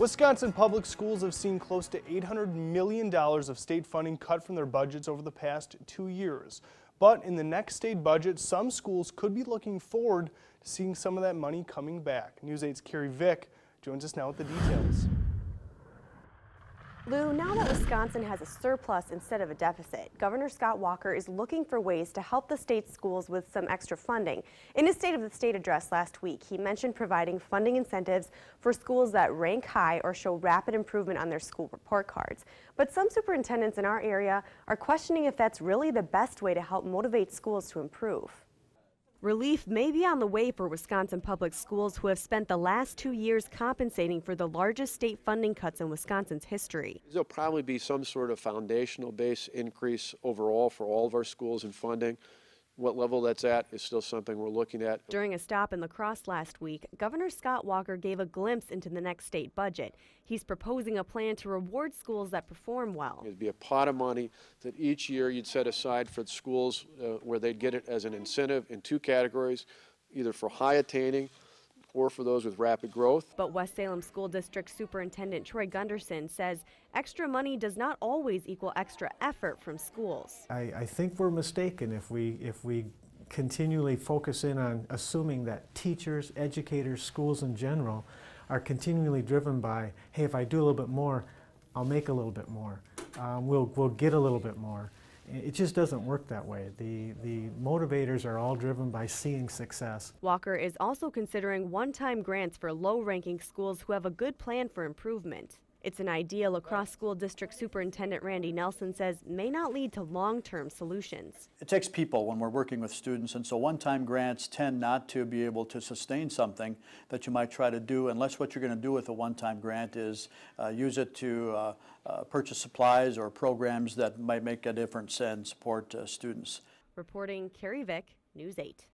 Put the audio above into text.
Wisconsin public schools have seen close to $800 million of state funding cut from their budgets over the past 2 years. But in the next state budget, some schools could be looking forward to seeing some of that money coming back. News 8's Carrie Vick joins us now with the details. Lou, now that Wisconsin has a surplus instead of a deficit, Governor Scott Walker is looking for ways to help the state's schools with some extra funding. In his State of the State address last week, he mentioned providing funding incentives for schools that rank high or show rapid improvement on their school report cards. But some superintendents in our area are questioning if that's really the best way to help motivate schools to improve. Relief may be on the way for Wisconsin public schools who have spent the last 2 years compensating for the largest state funding cuts in Wisconsin's history. There'll probably be some sort of foundational base increase overall for all of our schools in funding. What level that's at is still something we're looking at. During a stop in La Crosse last week, Governor Scott Walker gave a glimpse into the next state budget. He's proposing a plan to reward schools that perform well. It'd be a pot of money that each year you'd set aside for the schools where they'd get it as an incentive in 2 categories, either for high attaining or for those with rapid growth. But West Salem School District Superintendent Troy Gunderson says extra money does not always equal extra effort from schools. I think we're mistaken if we continually focus in on assuming that teachers, educators, schools in general are continually driven by, hey, if I do a little bit more, I'll make a little bit more. We'll get a little bit more. It just doesn't work that way. The motivators are all driven by seeing success. Walker is also considering one-time grants for low-ranking schools who have a good plan for improvement. It's an idea La Crosse School District Superintendent Randy Nelson says may not lead to long-term solutions. It takes people when we're working with students, and so one-time grants tend not to be able to sustain something that you might try to do unless what you're going to do with a one-time grant is use it to purchase supplies or programs that might make a difference and support students. Reporting, Carrie Vick, News 8.